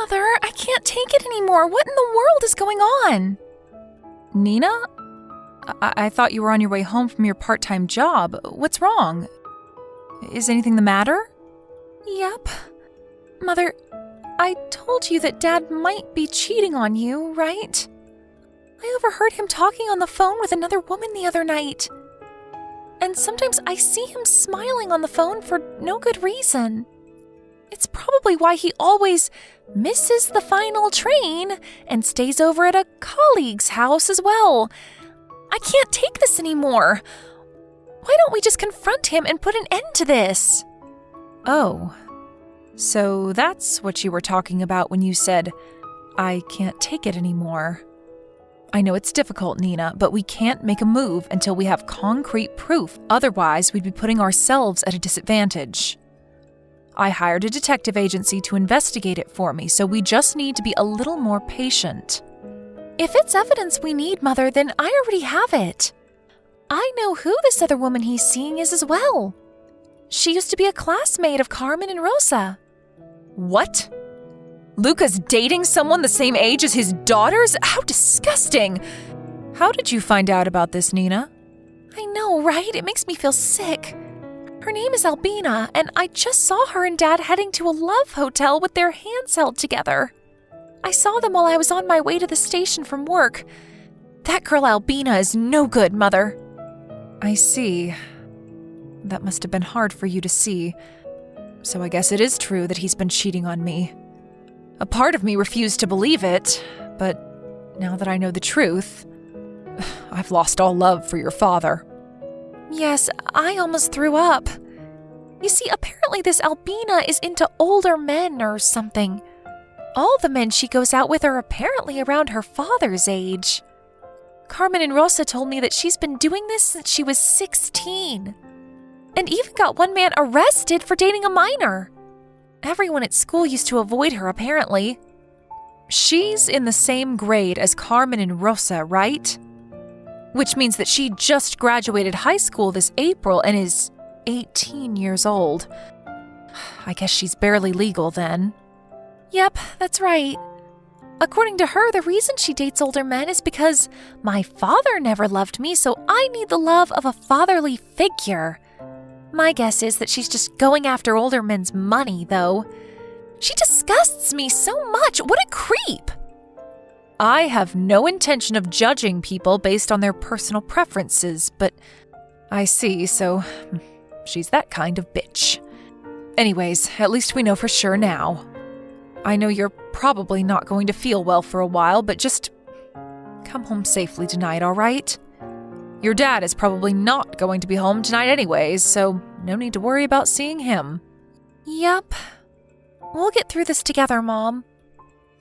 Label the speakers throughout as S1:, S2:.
S1: Mother, I can't take it anymore. What in the world is going on? Nina? I thought you were on your way home from your part-time job. What's wrong? Is anything the matter? Yep. Mother, I told you that Dad might be cheating on you, right? I overheard him talking on the phone with another woman the other night. And sometimes I see him smiling on the phone for no good reason. It's probably why he always misses the final train and stays over at a colleague's house as well. I can't take this anymore. Why don't we just confront him and put an end to this? Oh, so that's what you were talking about when you said, I can't take it anymore. I know it's difficult, Nina, but we can't make a move until we have concrete proof. Otherwise, we'd be putting ourselves at a disadvantage. I hired a detective agency to investigate it for me, so we just need to be a little more patient. If it's evidence we need, Mother, then I already have it. I know who this other woman he's seeing is as well. She used to be a classmate of Carmen and Rosa. What? Luca's dating someone the same age as his daughters? How disgusting! How did you find out about this, Nina? I know, right? It makes me feel sick. Her name is Albina, and I just saw her and Dad heading to a love hotel with their hands held together. I saw them while I was on my way to the station from work. That girl Albina is no good, Mother. I see. That must have been hard for you to see. So I guess it is true that he's been cheating on me. A part of me refused to believe it, but now that I know the truth, I've lost all love for your father. Yes, I almost threw up. You see, apparently this Albina is into older men or something. All the men she goes out with are apparently around her father's age. Carmen and Rosa told me that she's been doing this since she was 16. And even got one man arrested for dating a minor. Everyone at school used to avoid her, apparently. She's in the same grade as Carmen and Rosa, right? Which means that she just graduated high school this April and is 18 years old. I guess she's barely legal then. Yep, that's right. According to her, the reason she dates older men is because my father never loved me, so I need the love of a fatherly figure. My guess is that she's just going after older men's money, though. She disgusts me so much. What a creep! I have no intention of judging people based on their personal preferences, but I see, so she's that kind of bitch. Anyways, at least we know for sure now. I know you're probably not going to feel well for a while, but just come home safely tonight, all right? Your dad is probably not going to be home tonight anyways, so no need to worry about seeing him. Yep. We'll get through this together, Mom.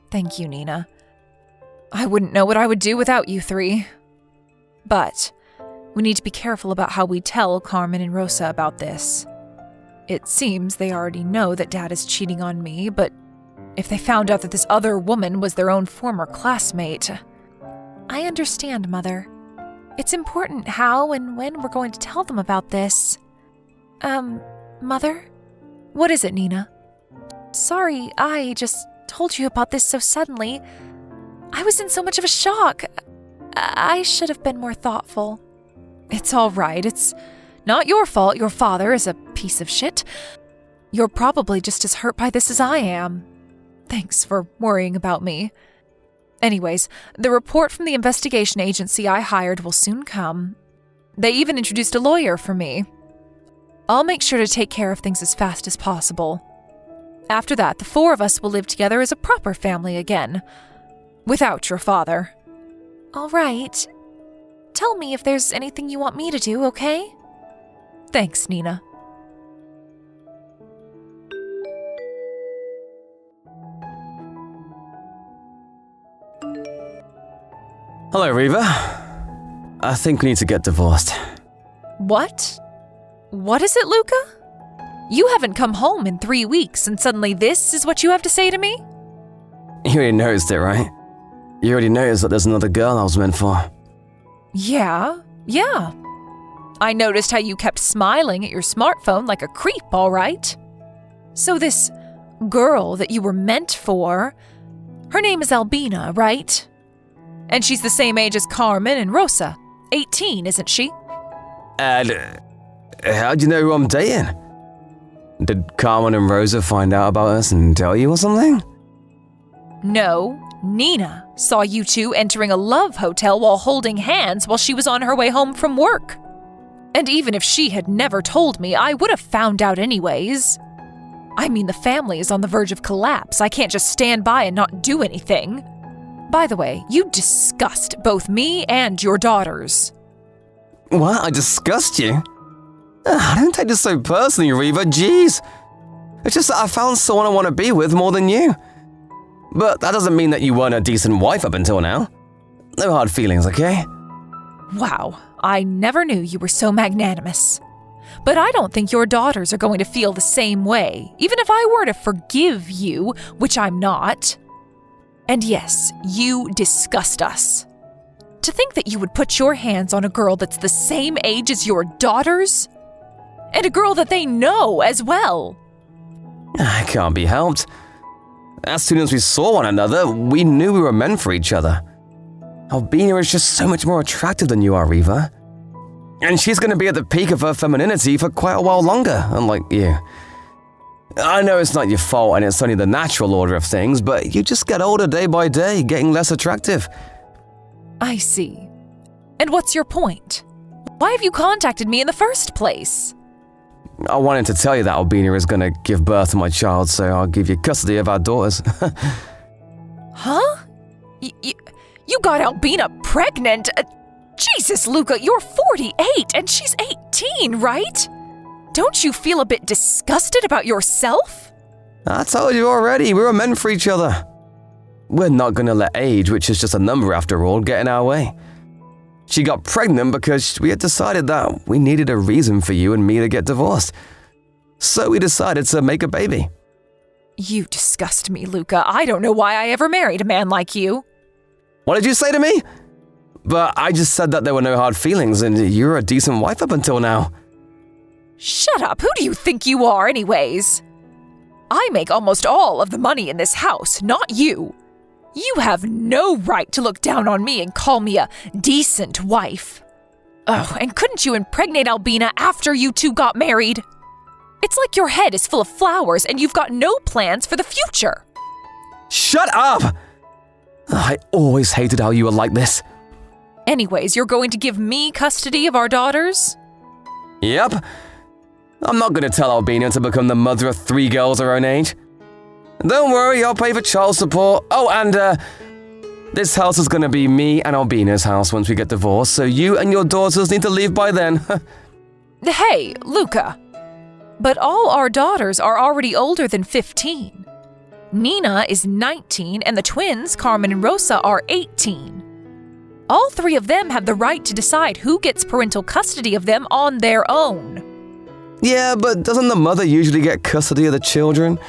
S1: Thank you, Nina. I wouldn't know what I would do without you three. But we need to be careful about how we tell Carmen and Rosa about this. It seems they already know that Dad is cheating on me, but if they found out that this other woman was their own former classmate... I understand, Mother. It's important how and when we're going to tell them about this. Mother? What is it, Nina? Sorry, I just told you about this so suddenly. I was in so much of a shock. I should have been more thoughtful. It's all right. It's not your fault your father is a piece of shit. You're probably just as hurt by this as I am. Thanks for worrying about me. Anyways, the report from the investigation agency I hired will soon come. They even introduced a lawyer for me. I'll make sure to take care of things as fast as possible. After that, the four of us will live together as a proper family again. Without your father. All right. Tell me if there's anything you want me to do, okay? Thanks, Nina.
S2: Hello, Reva. I think we need to get divorced.
S1: What? What is it, Luca? You haven't come home in 3 weeks, and suddenly this is what you have to say to me?
S2: You already noticed it, right? You already noticed that there's another girl I was meant for.
S1: Yeah. I noticed how you kept smiling at your smartphone like a creep, all right? So this girl that you were meant for, Her name is Albina, right? And she's the same age as Carmen and Rosa. 18, isn't she?
S2: And how'd you know who I'm dating? Did Carmen and Rosa find out about us and tell you or something?
S1: No, Nina saw you two entering a love hotel while holding hands while she was on her way home from work. And even if she had never told me, I would have found out anyways. I mean, the family is on the verge of collapse. I can't just stand by and not do anything. By the way, you disgust both me and your daughters.
S2: What? I disgust you? I don't take this so personally, Reva. Jeez. It's just that I found someone I want to be with more than you. But that doesn't mean that you weren't a decent wife up until now. No hard feelings, okay?
S1: Wow, I never knew you were so magnanimous. But I don't think your daughters are going to feel the same way, even if I were to forgive you, which I'm not. And yes, you disgust us. To think that you would put your hands on a girl that's the same age as your daughters? And a girl that they know as well.
S2: It can't be helped. As soon as we saw one another, we knew we were meant for each other. Albina is just so much more attractive than you are, Reva. And she's going to be at the peak of her femininity for quite a while longer, unlike you. I know it's not your fault and it's only the natural order of things, but you just get older day by day, getting less attractive.
S1: I see. And what's your point? Why have you contacted me in the first place?
S2: I wanted to tell you that Albina is going to give birth to my child, so I'll give you custody of our daughters.
S1: Huh? You got Albina pregnant? Jesus, Luca, you're 48 and she's 18, right? Don't you feel a bit disgusted about yourself?
S2: I told you already, we were meant for each other. We're not going to let age, which is just a number after all, get in our way. She got pregnant because we had decided that we needed a reason for you and me to get divorced. So we decided to make a baby.
S1: You disgust me, Luca. I don't know why I ever married a man like you.
S2: What did you say to me? But I just said that there were no hard feelings and you're a decent wife up until now.
S1: Shut up. Who do you think you are anyways? I make almost all of the money in this house, not you. You have no right to look down on me and call me a decent wife. Oh, and couldn't you impregnate Albina after you two got married? It's like your head is full of flowers and you've got no plans for the future.
S2: Shut up! I always hated how you were like this.
S1: Anyways, you're going to give me custody of our daughters?
S2: Yep. I'm not going to tell Albina to become the mother of 3 girls her own age. Don't worry, I'll pay for child support. Oh, and this house is going to be me and Albina's house once we get divorced, so you and your daughters need to leave by then.
S1: Hey, Luca. But all our daughters are already older than 15. Nina is 19 and the twins, Carmen and Rosa, are 18. All 3 of them have the right to decide who gets parental custody of them on their own.
S2: Yeah, but doesn't the mother usually get custody of the children?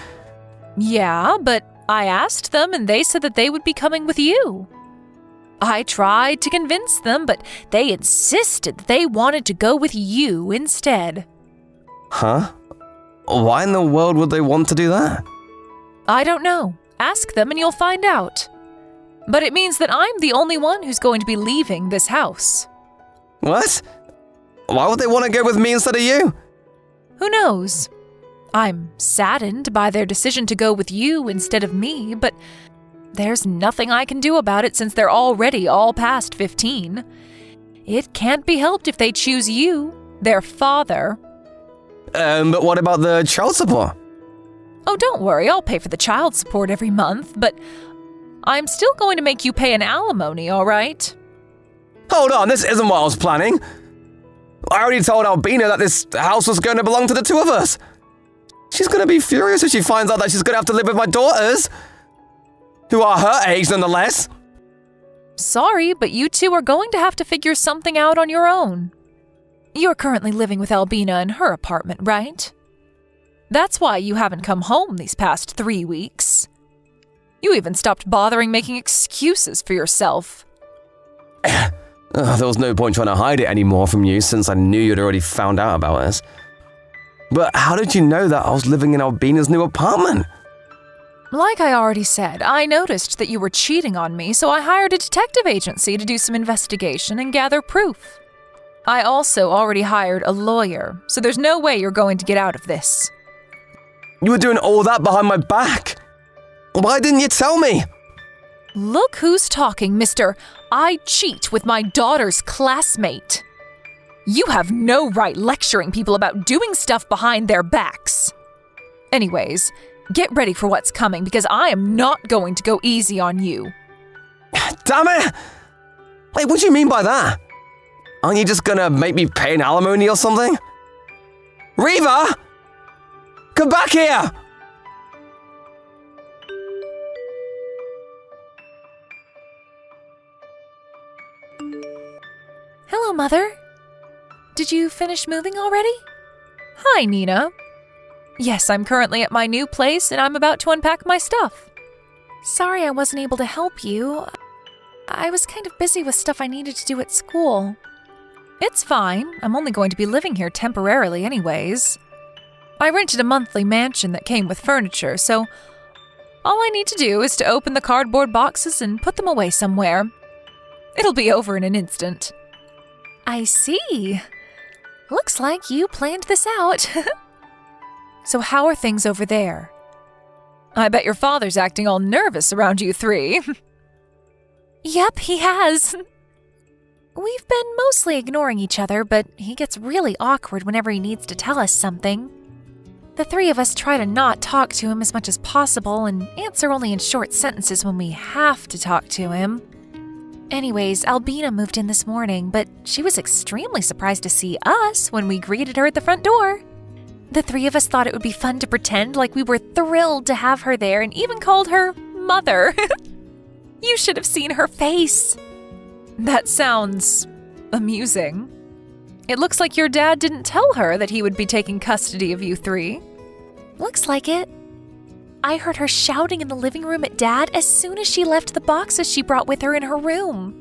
S1: Yeah, but I asked them and they said that they would be coming with you. I tried to convince them, but they insisted that they wanted to go with you instead.
S2: Huh? Why in the world would they want to do that?
S1: I don't know. Ask them and you'll find out. But it means that I'm the only one who's going to be leaving this house.
S2: What? Why would they want to go with me instead of you?
S1: Who knows? I'm saddened by their decision to go with you instead of me, but there's nothing I can do about it since they're already all past 15. It can't be helped if they choose you, their father.
S2: But what about the child support?
S1: Oh, don't worry, I'll pay for the child support every month, but I'm still going to make you pay an alimony, all right?
S2: Hold on, this isn't what I was planning. I already told Albina that this house was going to belong to the 2 of us. She's going to be furious if she finds out that she's going to have to live with my daughters, who are her age nonetheless.
S1: Sorry, but you 2 are going to have to figure something out on your own. You're currently living with Albina in her apartment, right? That's why you haven't come home these past 3 weeks. You even stopped bothering making excuses for yourself.
S2: There was no point trying to hide it anymore from you since I knew you'd already found out about us. But how did you know that I was living in Albina's new apartment?
S1: Like I already said, I noticed that you were cheating on me, so I hired a detective agency to do some investigation and gather proof. I also already hired a lawyer, so there's no way you're going to get out of this.
S2: You were doing all that behind my back. Why didn't you tell me?
S1: Look who's talking, Mr. I cheat with my daughter's classmate. You have no right lecturing people about doing stuff behind their backs. Anyways, get ready for what's coming because I am not going to go easy on you.
S2: Damn it! Wait, what do you mean by that? Aren't you just gonna make me pay an alimony or something? Reva! Come back here!
S1: Hello, Mother. Did you finish moving already? Hi, Nina. Yes, I'm currently at my new place and I'm about to unpack my stuff. Sorry I wasn't able to help you. I was kind of busy with stuff I needed to do at school. It's fine. I'm only going to be living here temporarily anyways. I rented a monthly mansion that came with furniture, so all I need to do is to open the cardboard boxes and put them away somewhere. It'll be over in an instant. I see. Looks like you planned this out. So how are things over there? I bet your father's acting all nervous around you three. Yep, he has. We've been mostly ignoring each other, but he gets really awkward whenever he needs to tell us something. The three of us try to not talk to him as much as possible and answer only in short sentences when we have to talk to him. Anyways, Albina moved in this morning, but she was extremely surprised to see us when we greeted her at the front door. The three of us thought it would be fun to pretend like we were thrilled to have her there and even called her Mother. You should have seen her face. That sounds amusing. It looks like your dad didn't tell her that he would be taking custody of you three. Looks like it. I heard her shouting in the living room at Dad as soon as she left the boxes she brought with her in her room.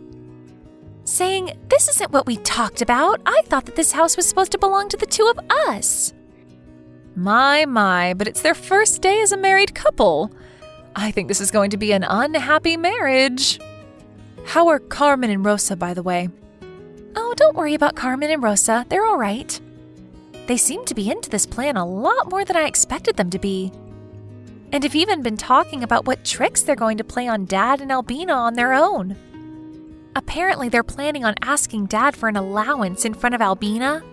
S1: Saying, "This isn't what we talked about. I thought that this house was supposed to belong to the two of us." My, but it's their first day as a married couple. I think this is going to be an unhappy marriage. How are Carmen and Rosa, by the way? Oh, don't worry about Carmen and Rosa. They're all right. They seem to be into this plan a lot more than I expected them to be. And have even been talking about what tricks they're going to play on Dad and Albina on their own. Apparently, they're planning on asking Dad for an allowance in front of Albina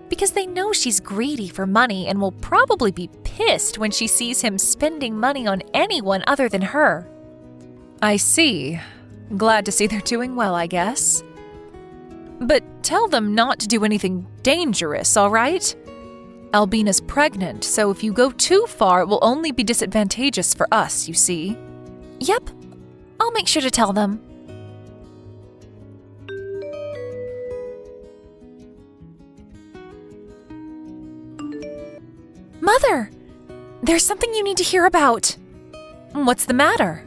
S1: because they know she's greedy for money and will probably be pissed when she sees him spending money on anyone other than her. I see. Glad to see they're doing well, I guess. But tell them not to do anything dangerous, all right? Albina's pregnant, so if you go too far, it will only be disadvantageous for us, you see. Yep, I'll make sure to tell them. Mother, there's something you need to hear about. What's the matter?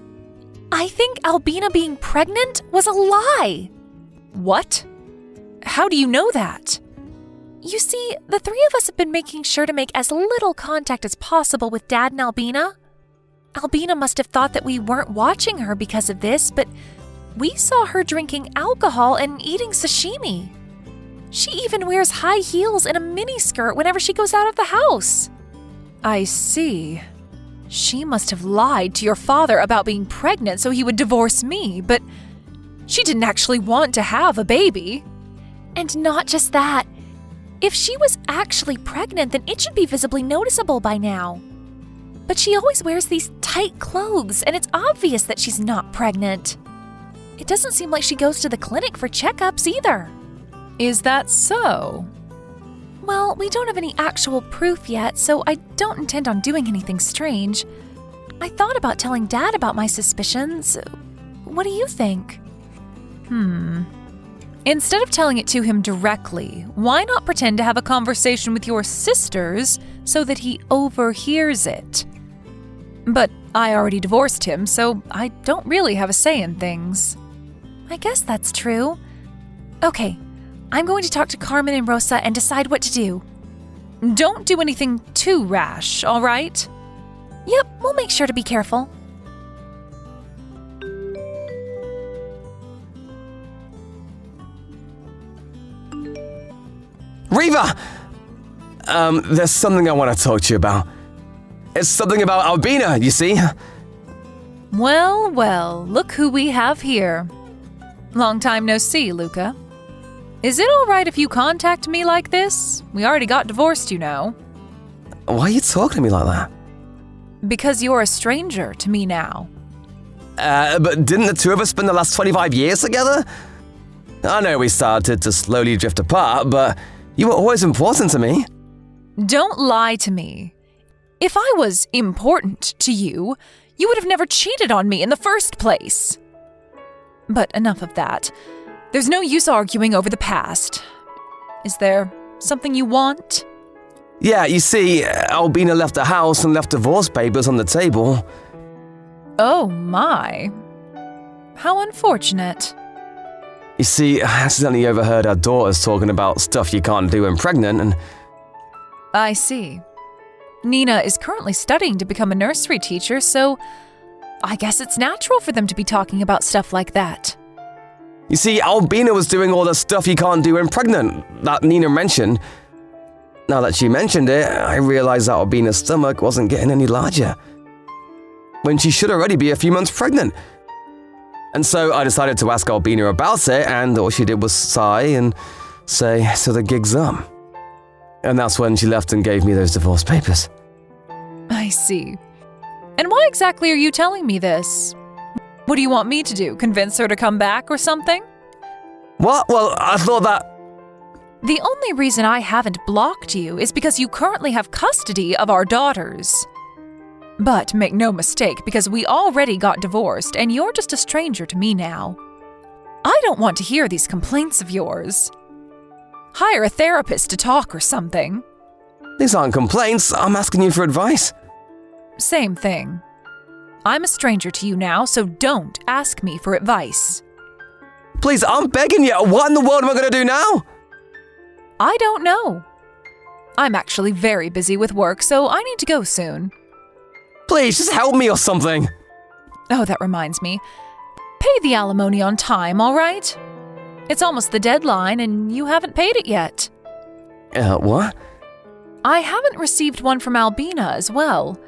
S1: I think Albina being pregnant was a lie. What? How do you know that? You see, the three of us have been making sure to make as little contact as possible with Dad and Albina. Albina must have thought that we weren't watching her because of this, but we saw her drinking alcohol and eating sashimi. She even wears high heels and a miniskirt whenever she goes out of the house. I see. She must have lied to your father about being pregnant so he would divorce me, but she didn't actually want to have a baby. And not just that. If she was actually pregnant, then it should be visibly noticeable by now. But she always wears these tight clothes, and it's obvious that she's not pregnant. It doesn't seem like she goes to the clinic for checkups either. Is that so? Well, we don't have any actual proof yet, so I don't intend on doing anything strange. I thought about telling Dad about my suspicions. What do you think? Instead of telling it to him directly, why not pretend to have a conversation with your sisters so that he overhears it? But I already divorced him, so I don't really have a say in things. I guess that's true. Okay, I'm going to talk to Carmen and Rosa and decide what to do. Don't do anything too rash, all right? Yep, we'll make sure to be careful.
S2: Reva! There's something I want to talk to you about. It's something about Albina, you see?
S1: Well, well, look who we have here. Long time no see, Luca. Is it all right if you contact me like this? We already got divorced, you know.
S2: Why are you talking to me like that?
S1: Because you're a stranger to me now.
S2: But didn't the two of us spend the last 25 years together? I know we started to slowly drift apart, but you were always important to me.
S1: Don't lie to me. If I was important to you, you would have never cheated on me in the first place. But enough of that. There's no use arguing over the past. Is there something you want?
S2: Yeah, you see, Albina left the house and left divorce papers on the table.
S1: Oh my. How unfortunate.
S2: You see, I accidentally overheard our daughters talking about stuff you can't do when pregnant, and...
S1: I see. Nina is currently studying to become a nursery teacher, so I guess it's natural for them to be talking about stuff like that.
S2: You see, Albina was doing all the stuff you can't do when pregnant, that Nina mentioned. Now that she mentioned it, I realized that Albina's stomach wasn't getting any larger, when she should already be a few months pregnant. And so I decided to ask Albina about it, and all she did was sigh and say, so the gig's up. And that's when she left and gave me those divorce papers.
S1: I see. And why exactly are you telling me this? What do you want me to do? Convince her to come back or something?
S2: What? Well, I thought that...
S1: The only reason I haven't blocked you is because you currently have custody of our daughters. But make no mistake, because we already got divorced and you're just a stranger to me now. I don't want to hear these complaints of yours. Hire a therapist to talk or something.
S2: These aren't complaints, I'm asking you for advice.
S1: Same thing. I'm a stranger to you now, so don't ask me for advice.
S2: Please, I'm begging you, what in the world am I going to do now?
S1: I don't know. I'm actually very busy with work, so I need to go soon.
S2: Please, just help me or something.
S1: Oh, that reminds me. Pay the alimony on time, all right? It's almost the deadline, and you haven't paid it yet.
S2: What?
S1: I haven't received one from Albina as well.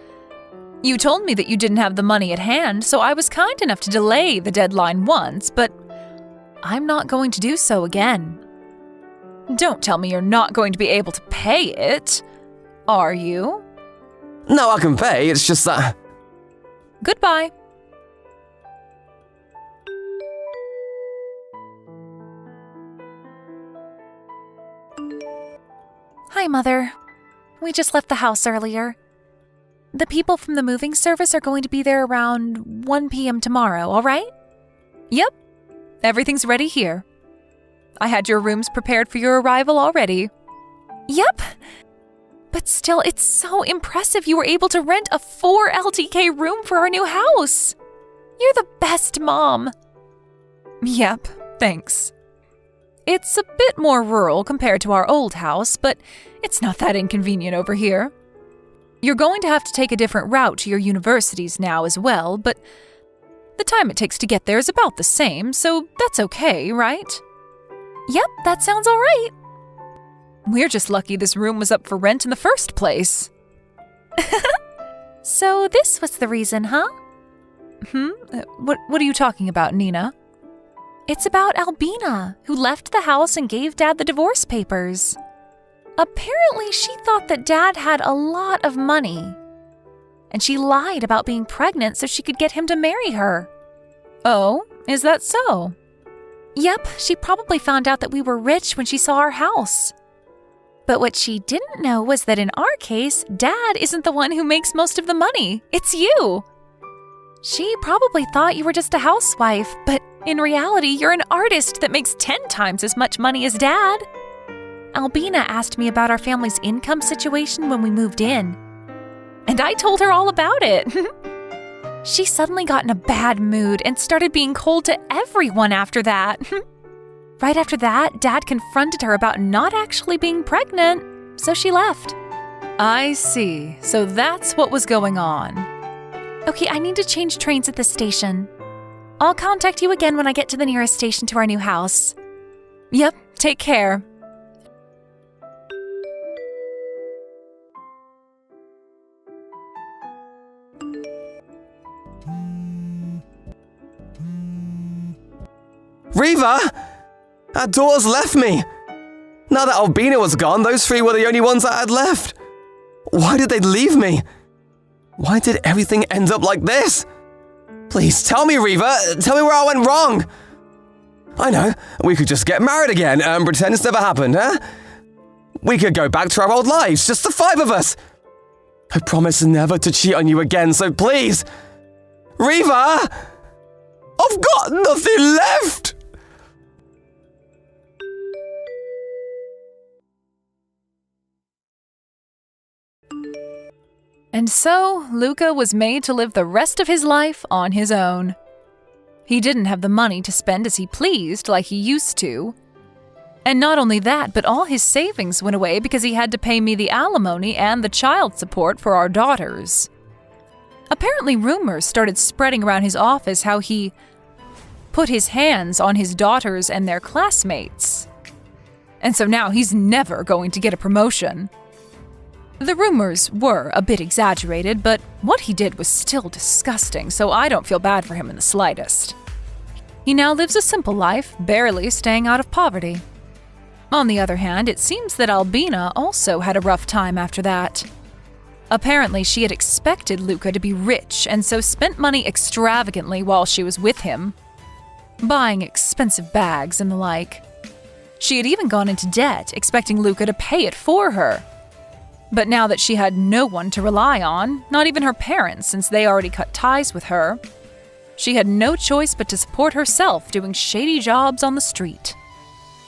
S1: You told me that you didn't have the money at hand, so I was kind enough to delay the deadline once, but I'm not going to do so again. Don't tell me you're not going to be able to pay it, are you?
S2: No, I can pay, it's just that...
S1: Goodbye. Hi, Mother. We just left the house earlier. The people from the moving service are going to be there around 1 p.m. tomorrow, all right? Yep. Everything's ready here. I had your rooms prepared for your arrival already. Yep. But still, it's so impressive you were able to rent a 4 LTK room for our new house. You're the best mom. Yep, thanks. It's a bit more rural compared to our old house, but it's not that inconvenient over here. You're going to have to take a different route to your universities now as well, but the time it takes to get there is about the same, so that's okay, right? Yep, that sounds all right. We're just lucky this room was up for rent in the first place. So this was the reason, huh? What are you talking about, Nina? It's about Albina, who left the house and gave Dad the divorce papers. Apparently, she thought that Dad had a lot of money. And she lied about being pregnant so she could get him to marry her. Oh, is that so? Yep, she probably found out that we were rich when she saw our house. But what she didn't know was that in our case, Dad isn't the one who makes most of the money. It's you. She probably thought you were just a housewife, but in reality, you're an artist that makes 10 times as much money as Dad. Albina asked me about our family's income situation when we moved in. And I told her all about it. She suddenly got in a bad mood and started being cold to everyone after that. Right after that, Dad confronted her about not actually being pregnant, so she left. I see. So that's what was going on. Okay, I need to change trains at this station. I'll contact you again when I get to the nearest station to our new house. Yep, take care.
S2: Riva! Our daughter's left me! Now that Albina was gone, those three were the only ones I had left. Why did they leave me? Why did everything end up like this? Please, tell me, Riva. Tell me where I went wrong. I know, we could just get married again and pretend it's never happened, huh? We could go back to our old lives, just the five of us. I promise never to cheat on you again, so please. Riva! I've got nothing left!
S1: And so, Luca was made to live the rest of his life on his own. He didn't have the money to spend as he pleased like he used to. And not only that, but all his savings went away because he had to pay me the alimony and the child support for our daughters. Apparently, rumors started spreading around his office how he put his hands on his daughters and their classmates. And so now he's never going to get a promotion. The rumors were a bit exaggerated, but what he did was still disgusting, so I don't feel bad for him in the slightest. He now lives a simple life, barely staying out of poverty. On the other hand, it seems that Albina also had a rough time after that. Apparently, she had expected Luca to be rich and so spent money extravagantly while she was with him, buying expensive bags and the like. She had even gone into debt, expecting Luca to pay it for her. But now that she had no one to rely on, not even her parents since they already cut ties with her, she had no choice but to support herself doing shady jobs on the street.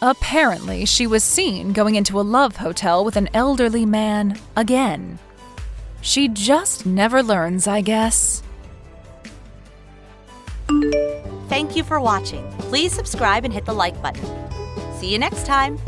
S1: Apparently, she was seen going into a love hotel with an elderly man again. She just never learns, I guess.
S3: Thank you for watching. Please subscribe and hit the like button. See you next time.